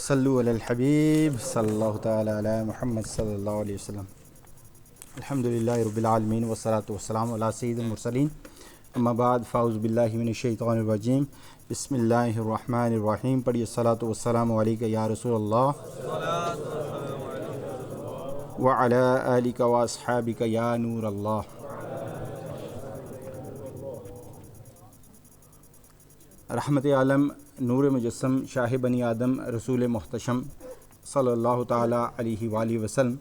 صلو علی الحبیب صلی اللہ تعالی علی محمد صلی اللہ علیہ وسلم۔ الحمدللہ رب العالمین والصلاۃ والسلام علی سید المرسلین، اما بعد فاعوذ باللہ من الشیطان الرجیم، بسم اللہ الرحمن الرحیم۔ پڑھیے الصلاۃ والسلام علیک یا رسول اللہ وعلی آلک واصحابک یا نور اللہ۔ رحمت عالم، نور مجسم، شاہ بنی آدم، رسول محتشم صلی اللہ تعالیٰ علیہ وآلہ وسلم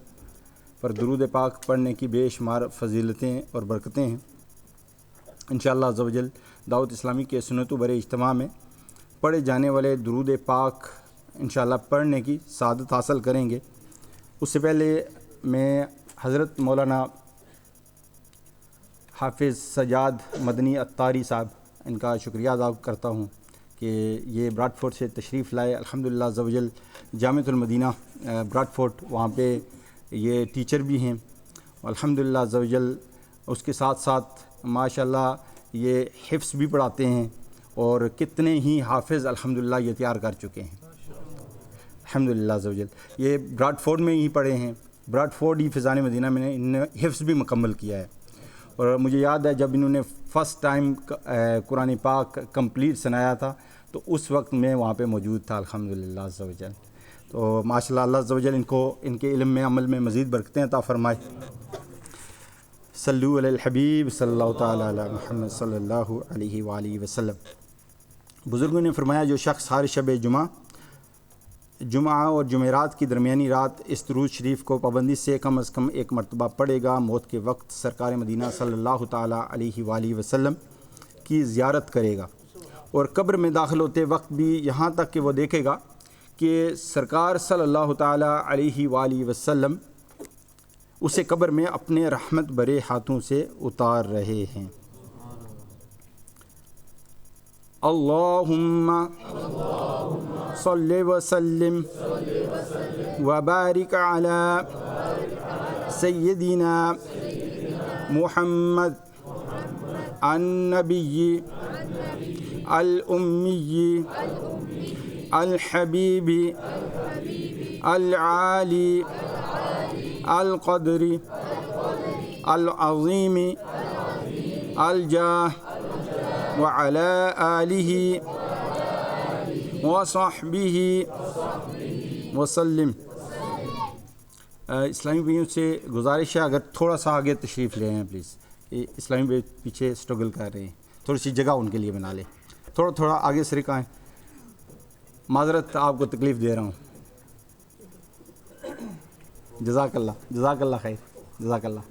پر درود پاک پڑھنے کی بے شمار فضیلتیں اور برکتیں ہیں۔ انشاءاللہ عز و جل دعوت اسلامی کے سنت و بر اجتماع میں پڑھے جانے والے درود پاک انشاءاللہ پڑھنے کی سعادت حاصل کریں گے۔ اس سے پہلے میں حضرت مولانا حافظ سجاد مدنی عطاری صاحب ان کا شکریہ ادا کرتا ہوں کہ یہ براڈ فورٹ سے تشریف لائے۔ الحمدللہ عز و جل جامعۃ المدینہ براڈ فورٹ، وہاں پہ یہ ٹیچر بھی ہیں، الحمدللہ عز و جل اس کے ساتھ ساتھ ماشاءاللہ یہ حفظ بھی پڑھاتے ہیں، اور کتنے ہی حافظ الحمدللہ یہ تیار کر چکے ہیں الحمدللہ عز و جل۔ یہ براڈ فورٹ میں ہی پڑھے ہیں، براڈ فورٹ ہی فیضان مدینہ میں انہوں نے حفظ بھی مکمل کیا ہے۔ اور مجھے یاد ہے جب انہوں نے فرسٹ ٹائم قرآن پاک کمپلیٹ سنایا تھا تو اس وقت میں وہاں پہ موجود تھا الحمدللہ عز و جل۔ تو ماشاءاللہ اللہ عز و جل ان کے علم میں عمل میں مزید برکتیں عطا فرمائے۔ صلو علی الحبیب صلی اللہ تعالیٰ علی محمد صلی اللہ علیہ وآلہ وسلم۔ بزرگوں نے فرمایا جو شخص ہر شب جمعہ اور جمعرات کی درمیانی رات اس درود شریف کو پابندی سے کم از کم ایک مرتبہ پڑھے گا، موت کے وقت سرکار مدینہ صلی اللہ تعالیٰ علیہ وآلہ وسلم کی زیارت کرے گا، اور قبر میں داخل ہوتے وقت بھی یہاں تک کہ وہ دیکھے گا کہ سرکار صلی اللہ تعالیٰ علیہ وآلہ وسلم اسے قبر میں اپنے رحمت برے ہاتھوں سے اتار رہے ہیں۔ اللہم صلی وسلم وبارک علی سیدنا محمد النبی الامی الحبیب العالی القدر العظیم الجاہ وعلی آلہ وصحبہ وسلم۔ اسلامی بھائیوں سے گزارش ہے اگر تھوڑا سا آگے تشریف لے آئیں پلیز، اسلامی بھائی پیچھے اسٹرگل کر رہے ہیں، تھوڑی سی جگہ ان کے لیے بنا لیں، تھوڑا آگے سرک آئیں، معذرت آپ کو تکلیف دے رہا ہوں۔ جزاک اللہ خیر، جزاک اللہ۔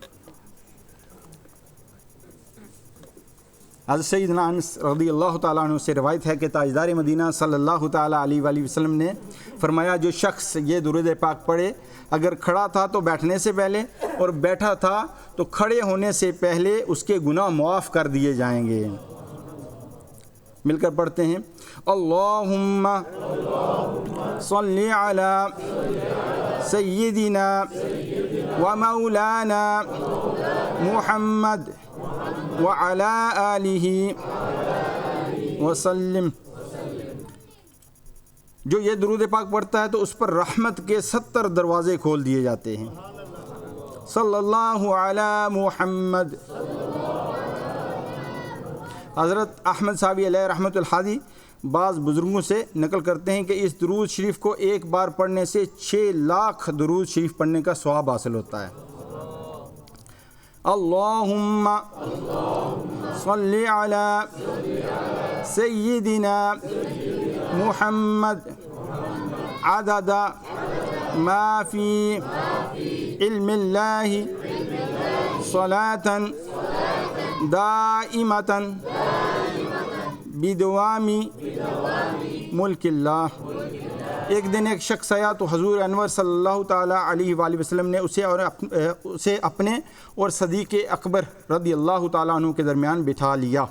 حضرت سیدنا انس رضی اللہ تعالیٰ عنہ سے روایت ہے کہ تاجدار مدینہ صلی اللہ تعالیٰ علیہ وآلہ وسلم نے فرمایا جو شخص یہ درود پاک پڑھے، اگر کھڑا تھا تو بیٹھنے سے پہلے، اور بیٹھا تھا تو کھڑے ہونے سے پہلے اس کے گناہ معاف کر دیے جائیں گے۔ مل کر پڑھتے ہیں، اللہم صلی علی سیدنا و مولانا محمد وعلی آلہ وسلم۔ جو یہ درود پاک پڑھتا ہے تو اس پر رحمت کے 70 دروازے کھول دیے جاتے ہیں۔ صلی اللہ علی محمد۔ حضرت احمد صاحبی علیہ رحمۃ الحادی بعض بزرگوں سے نقل کرتے ہیں کہ اس درود شریف کو ایک بار پڑھنے سے 6 لاکھ درود شریف پڑھنے کا ثواب حاصل ہوتا ہے۔ اللہم صلی علی سیدنا محمد عدد ما فی علم اللہ صلاة دائمة بدوام ملک اللہ۔ ایک دن ایک شخص آیا تو حضور انور صلی اللہ تعالیٰ علیہ وآلہ وسلم نے اسے اپنے اور صدیق اکبر رضی اللہ تعالیٰ عنہ کے درمیان بٹھا لیا۔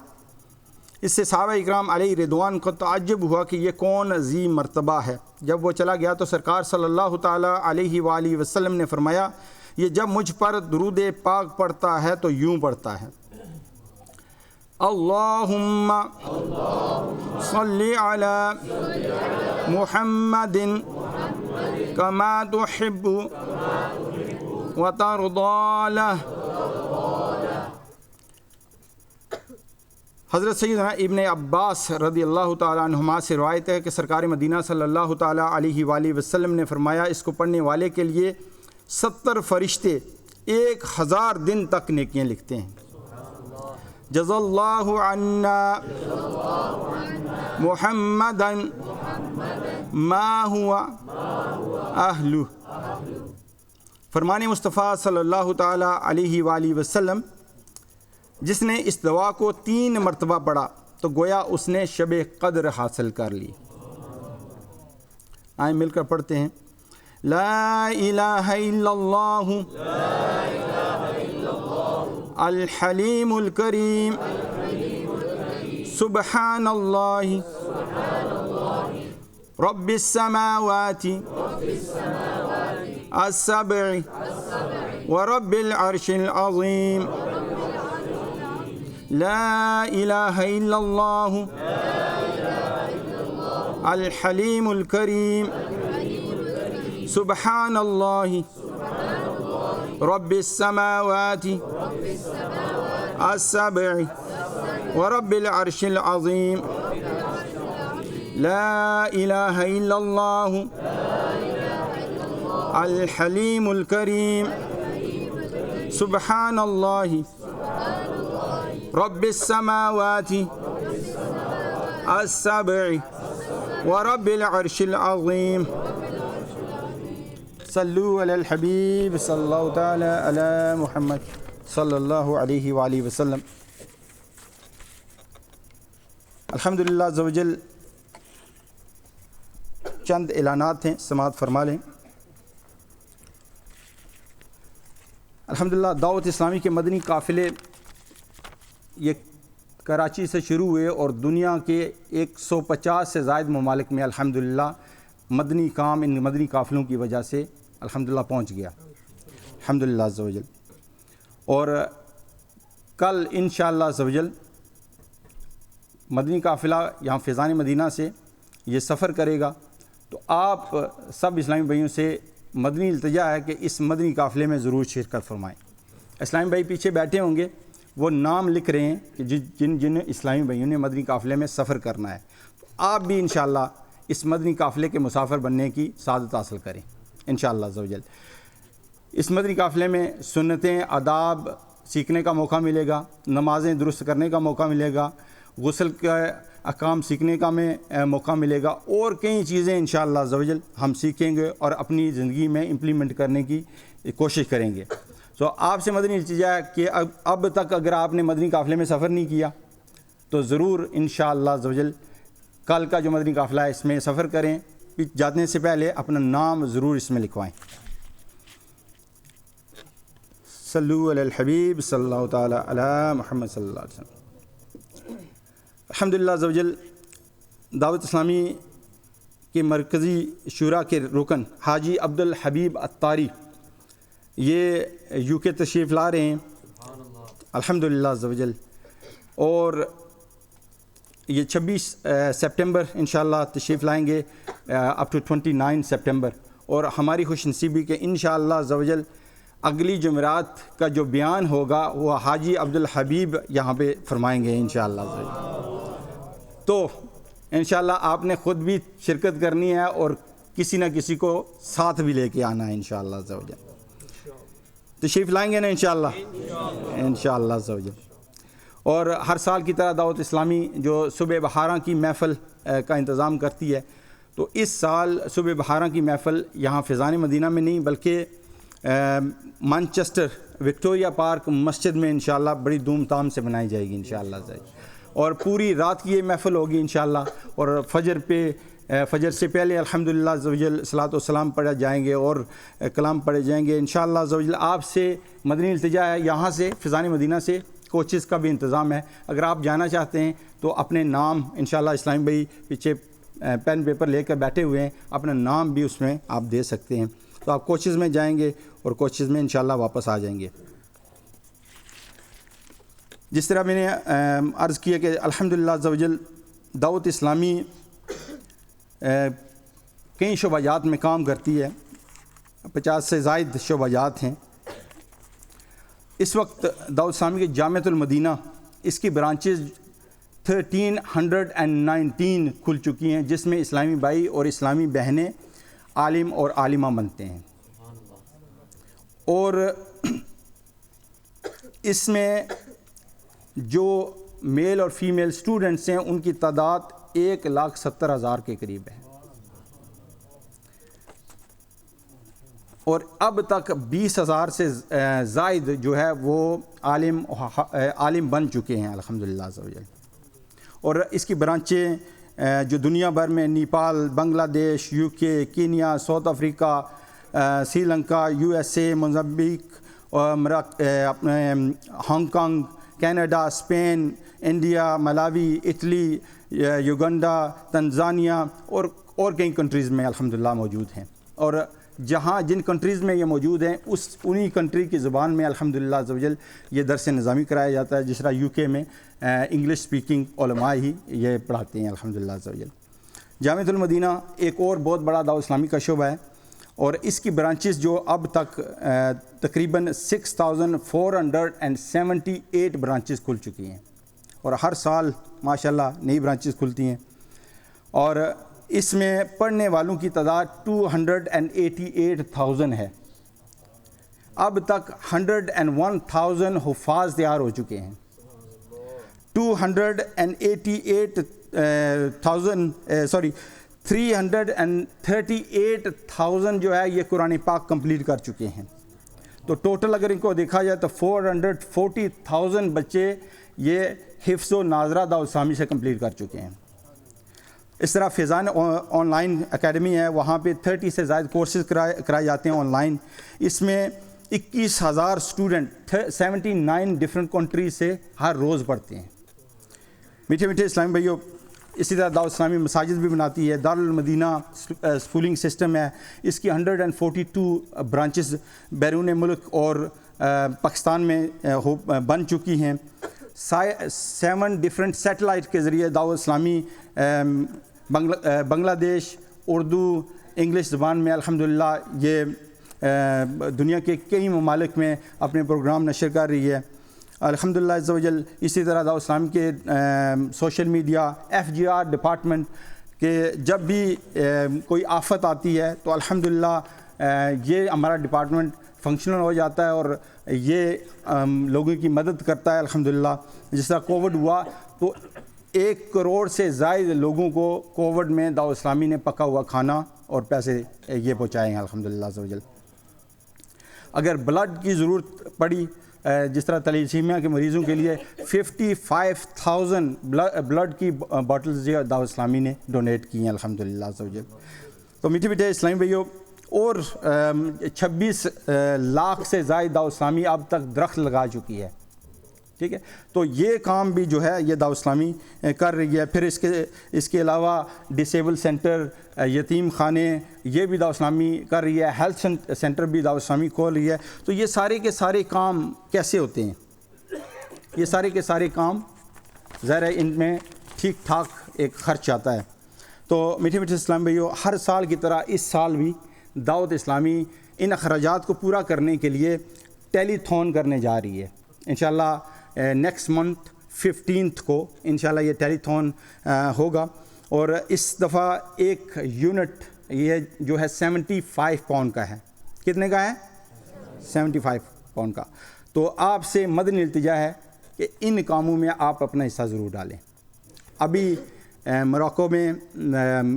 اس سے صحابہ اکرام علیہ رضوان کو تعجب ہوا کہ یہ کون عظیم مرتبہ ہے۔ جب وہ چلا گیا تو سرکار صلی اللہ تعالیٰ علیہ وآلہ وسلم نے فرمایا یہ جب مجھ پر درود پاک پڑھتا ہے تو یوں پڑھتا ہے، اللہم صلی علی محمد كما تحب وترضى له۔ حضرت سیدنا ابن عباس رضی اللہ تعالیٰ عنہما سے روایت ہے کہ سرکار مدینہ صلی اللہ تعالیٰ علیہ وآلہ وسلم نے فرمایا، اس کو پڑھنے والے کے لیے 70 فرشتے 1000 دن تک نیکیاں لکھتے ہیں۔ جزا اللہ عنا محمدا ما هو اہلہ۔ فرمان مصطفیٰ صلی اللہ تعالیٰ علیہ وآلہ وسلم، جس نے اس دعا کو 3 مرتبہ پڑھا تو گویا اس نے شب قدر حاصل کر لی۔ آئیں مل کر پڑھتے ہیں۔ لا الہ الا اللہ الحلیم الکریم سبحان اللہ رب السماوات السبع ورب العرش العظیم۔ لا الہ الا اللہ الحلیم الکریم سبحان اللہ رب السماوات السبع ورب العرش العظیم۔ لا الہ الا اللہ الحلیم الکریم سبحان اللہ رب السماوات السبع ورب العرش العظیم۔ صلو علی الحبیب صلی اللہ تعالی علی محمد صلی اللہ علیہ وآلہ وسلم۔ الحمدللہ عز و جل چند اعلانات ہیں، سماعت فرما لیں۔ الحمدللہ دعوت اسلامی کے مدنی قافلے یہ کراچی سے شروع ہوئے اور دنیا کے 150 سے زائد ممالک میں الحمدللہ مدنی کام ان مدنی قافلوں کی وجہ سے الحمدللہ پہنچ گیا، الحمدللہ عز و جل۔ اور کل انشاءاللہ عز و جل مدنی قافلہ یہاں فیضان مدینہ سے یہ سفر کرے گا، تو آپ سب اسلامی بھائیوں سے مدنی التجا ہے کہ اس مدنی قافلے میں ضرور شرکت فرمائیں۔ اسلامی بھائی پیچھے بیٹھے ہوں گے، وہ نام لکھ رہے ہیں کہ جن اسلامی بھائیوں نے مدنی قافلے میں سفر کرنا ہے، تو آپ بھی انشاءاللہ اس مدنی قافلے کے مسافر بننے کی سعادت حاصل کریں انشاءاللہ عز و جل۔ اس مدنی قافلے میں سنتیں، آداب سیکھنے کا موقع ملے گا، نمازیں درست کرنے کا موقع ملے گا، غسل کا احکام سیکھنے کا موقع ملے گا، اور کئی چیزیں انشاءاللہ عز و جل ہم سیکھیں گے اور اپنی زندگی میں امپلیمنٹ کرنے کی کوشش کریں گے۔ تو آپ سے مدنی التجا ہے کہ اب تک اگر آپ نے مدنی قافلے میں سفر نہیں کیا تو ضرور انشاءاللہ عز و جل کل کا جو مدنی قافلہ ہے اس میں سفر کریں، جانے سے پہلے اپنا نام ضرور اس میں لکھوائیں۔ صلو علی الحبیب صلی اللہ تعالی علی محمد صلی اللہ علیہ وسلم۔ الحمدللہ عز و جل دعوت اسلامی کے مرکزی شورا کے رکن حاجی عبدالحبیب عطاری یہ یو کے تشریف لا رہے ہیں الحمدللہ عز و جل، اور یہ 26 سپٹمبر انشاءاللہ تشریف لائیں گے اپ ٹو 29 سپٹمبر، اور ہماری خوش نصیبی کہ انشاءاللہ عز و جل اگلی جمعرات کا جو بیان ہوگا وہ حاجی عبدالحبیب یہاں پہ فرمائیں گے انشاءاللہ عز و جل۔ تو انشاءاللہ آپ نے خود بھی شرکت کرنی ہے اور کسی نہ کسی کو ساتھ بھی لے کے آنا ہے انشاءاللہ عز و جل۔ تشریف لائیں گے نا انشاءاللہ انشاءاللہ عز و جل۔ اور ہر سال کی طرح دعوت اسلامی جو صبح بہاراں کی محفل کا انتظام کرتی ہے، تو اس سال صبح بہاراں کی محفل یہاں فیضان مدینہ میں نہیں بلکہ مانچسٹر وکٹوریہ پارک مسجد میں انشاءاللہ بڑی دھوم دھام سے منائی جائے گی انشاءاللہ عز و جل، اور پوری رات کی یہ محفل ہوگی انشاءاللہ، اور فجر سے پہلے الحمدللہ عز و جل صلاۃ والسلام پڑھے جائیں گے اور کلام پڑھے جائیں گے انشاءاللہ عز و جل۔ آپ سے مدنی التجا ہے یہاں سے فیضان مدینہ سے کوچز کا بھی انتظام ہے، اگر آپ جانا چاہتے ہیں تو اپنے نام انشاءاللہ اسلامی بھائی پیچھے پین پیپر لے کر بیٹھے ہوئے ہیں، اپنا نام بھی اس میں آپ دے سکتے ہیں، تو آپ کوچز میں جائیں گے اور کوچز میں انشاءاللہ واپس آ جائیں گے۔ جس طرح میں نے عرض کیا کہ الحمدللہ عز و جل دعوت اسلامی کئی شعبات میں کام کرتی ہے، 50 سے زائد شعبات ہیں۔ اس وقت دعوت اسلامی کے جامعۃ المدینہ اس کی برانچز 1319 کھل چکی ہیں، جس میں اسلامی بھائی اور اسلامی بہنیں عالم اور عالمہ بنتے ہیں، اور اس میں جو میل اور فیمیل اسٹوڈنٹس ہیں ان کی تعداد 1,70,000 کے قریب ہے، اور اب تک 20,000 سے زائد جو ہے وہ عالم بن چکے ہیں الحمدللہ عز و جل۔ اور اس کی برانچیں جو دنیا بھر میں نیپال، بنگلہ دیش، U K, Kenya, South Africa, Sri Lanka, USA، Mozambique, اپنے Hong Kong, Canada, Spain, India, Malawi, Italy, Uganda, Tanzania اور کئی کنٹریز میں الحمدللہ موجود ہیں، اور جہاں جن کنٹریز میں یہ موجود ہیں انہی کنٹری کی زبان میں الحمدللہ عز و جل یہ درس نظامی کرایا جاتا ہے، جس طرح UK میں انگلش سپیکنگ علماء ہی یہ پڑھاتے ہیں الحمدللہ عز و جل۔ جامعۃ المدینہ ایک اور بہت بڑا دعوت اسلامی کا شعبہ ہے، اور اس کی برانچز جو اب تک تقریباً 6,478 برانچز کھل چکی ہیں، اور ہر سال ماشاءاللہ نئی برانچز کھلتی ہیں، اور اس میں پڑھنے والوں کی تعداد 288,000 ہے۔ اب تک 101,000 حفاظ تیار ہو چکے ہیں، 338,000 جو ہے یہ قرآن پاک کمپلیٹ کر چکے ہیں۔ تو ٹوٹل اگر ان کو دیکھا جائے تو 440,000 بچے یہ حفظ و ناظرہ دعوت اسلامی سے کمپلیٹ کر چکے ہیں۔ اس طرح فیضان آن لائن اکیڈمی ہے، وہاں پہ 30 سے زائد کورسز کرائے جاتے ہیں آن لائن۔ اس میں 21,000 اسٹوڈنٹ 79 ڈفرینٹ کنٹریز سے ہر روز پڑھتے ہیں۔ میٹھے میٹھے اسلامی بھائیو، اسی طرح دعوت اسلامی مساجد بھی بناتی ہے، دارالمدینہ اسکولنگ سسٹم ہے، اس کی 142 برانچز بیرون ملک اور پاکستان میں بن چکی ہیں۔ 7 ڈفرینٹ سیٹلائٹ کے ذریعے دعوت اسلامی بنگلہ دیش، اردو، انگلش زبان میں الحمدللہ یہ دنیا کے کئی ممالک میں اپنے پروگرام نشر کر رہی ہے الحمدللہ عز و جل۔ اسی طرح دعوت اسلام کے سوشل میڈیا، FGR ڈپارٹمنٹ کہ جب بھی کوئی آفت آتی ہے تو الحمدللہ یہ ہمارا ڈپارٹمنٹ فنکشنل ہو جاتا ہے اور یہ لوگوں کی مدد کرتا ہے الحمدللہ۔ جس طرح کووڈ ہوا تو 1 کروڑ سے زائد لوگوں کو کووڈ میں دعوت اسلامی نے پکا ہوا کھانا اور پیسے یہ پہنچائے ہیں الحمدللہ عز و جل۔ اگر بلڈ کی ضرورت پڑی، جس طرح تلیسیمیا کے مریضوں کے لیے 55,000 بلڈ کی باٹلز دعوت اسلامی نے ڈونیٹ کی ہیں الحمدللہ عز و جل۔ تو میٹھے میٹھے اسلامی بھائیو، اور 26 لاکھ سے زائد دعوت اسلامی اب تک درخت لگا چکی ہے، ٹھیک ہے۔ تو یہ کام بھی جو ہے یہ دعوت اسلامی کر رہی ہے۔ پھر اس کے علاوہ ڈسیبل سینٹر، یتیم خانے، یہ بھی دعوت اسلامی کر رہی ہے، ہیلتھ سینٹر بھی دعوت اسلامی کھول رہی ہے۔ تو یہ سارے کے سارے کام کیسے ہوتے ہیں؟ یہ سارے کے سارے کام ظاہر ہے ان میں ٹھیک ٹھاک ایک خرچ آتا ہے۔ تو میٹھے میٹھے اسلام بھائیو، ہر سال کی طرح اس سال بھی دعوت اسلامی ان اخراجات کو پورا کرنے کے لیے ٹیلی تھون کرنے جا رہی ہے انشاءاللہ۔ نیکسٹ منتھ 15 کو انشاءاللہ یہ ٹیلی تھون ہوگا، اور اس دفعہ ایک یونٹ یہ جو ہے 75 پاؤنڈ کا ہے۔ کتنے کا ہے؟ 75 پاؤنڈ کا۔ تو آپ سے مدنی التجا ہے کہ ان کاموں میں آپ اپنا حصہ ضرور ڈالیں۔ ابھی موراکو میں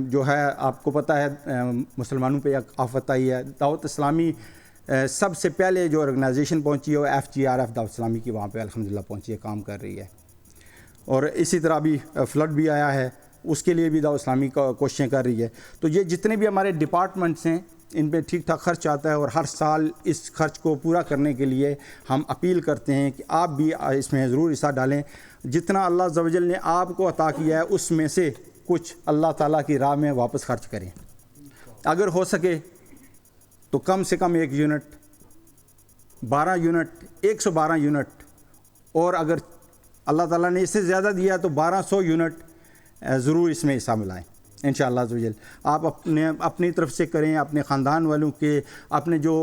جو ہے آپ کو پتہ ہے مسلمانوں پہ ایک آفت آئی ہے، دعوت اسلامی سب سے پہلے جو آرگنائزیشن پہنچی ہے وہ FGRF دعوت اسلامی کی وہاں پہ الحمدللہ پہنچی ہے، کام کر رہی ہے۔ اور اسی طرح بھی فلڈ بھی آیا ہے، اس کے لیے بھی دعوت اسلامی کا کوششیں کر رہی ہے۔ تو یہ جتنے بھی ہمارے ڈپارٹمنٹس ہیں ان پہ ٹھیک ٹھاک خرچ آتا ہے، اور ہر سال اس خرچ کو پورا کرنے کے لیے ہم اپیل کرتے ہیں کہ آپ بھی اس میں ضرور حصہ ڈالیں۔ جتنا اللہ عز و جل نے آپ کو عطا کیا ہے اس میں سے کچھ اللہ تعالیٰ کی راہ میں واپس خرچ کریں۔ اگر ہو سکے تو کم سے کم 1 یونٹ، 12 یونٹ، 112 یونٹ، اور اگر اللہ تعالیٰ نے اس سے زیادہ دیا تو 1200 یونٹ ضرور اس میں حصہ ملائیں۔ انشاءاللہ عز و جل. آپ اپنی طرف سے کریں، اپنے خاندان والوں کے، اپنے جو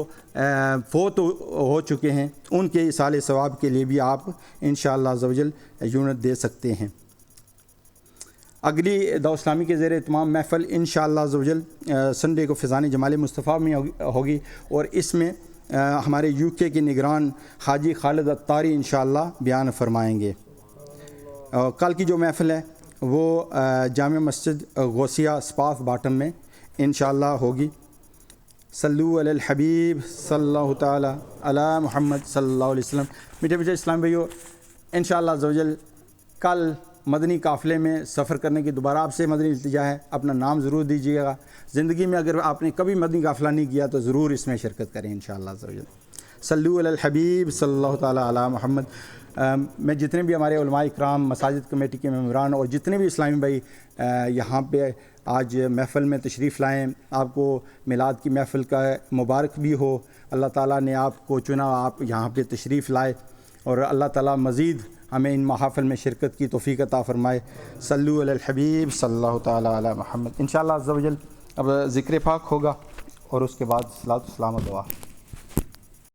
فوت ہو چکے ہیں ان کے ایصال ثواب کے لیے بھی آپ انشاءاللہ عز و جل یونٹ دے سکتے ہیں. اگلی دعوت اسلامی کے زیر اہتمام محفل انشاءاللہ عز و جل سنڈے کو فیضان جمال مصطفیٰ میں ہوگی، اور اس میں ہمارے یو کے نگران حاجی خالد عطاری انشاءاللہ بیان فرمائیں گے. کل کی جو محفل ہے وہ جامع مسجد غوثیہ سپاف باٹم میں انشاءاللہ ہوگی. صلو علی الحبیب صلی اللہ تعالی علی محمد صلی اللہ علیہ وسلم. میٹھے میٹھے اسلام بھائیو، انشاءاللہ عز و جل کل مدنی قافلے میں سفر کرنے کی دوبارہ آپ سے مدنی التجا ہے. اپنا نام ضرور دیجیے گا. زندگی میں اگر آپ نے کبھی مدنی قافلہ نہیں کیا تو ضرور اس میں شرکت کریں انشاءاللہ عز و جل. صلو علی الحبیب صلی اللہ تعالی علی محمد. میں جتنے بھی ہمارے علماء اکرام، مساجد کمیٹی کے ممبران اور جتنے بھی اسلامی بھائی یہاں پہ آج محفل میں تشریف لائیں، آپ کو میلاد کی محفل کا مبارک بھی ہو. اللہ تعالیٰ نے آپ کو چنا، آپ یہاں پہ تشریف لائے، اور اللہ تعالیٰ مزید ہمیں ان محافل میں شرکت کی توفیق عطا فرمائے. صلو علی الحبیب صلی اللہ تعالی علی محمد. انشاءاللہ عز و جل اب ذکر پاک ہوگا اور اس کے بعد صلاۃ و سلام و دعا.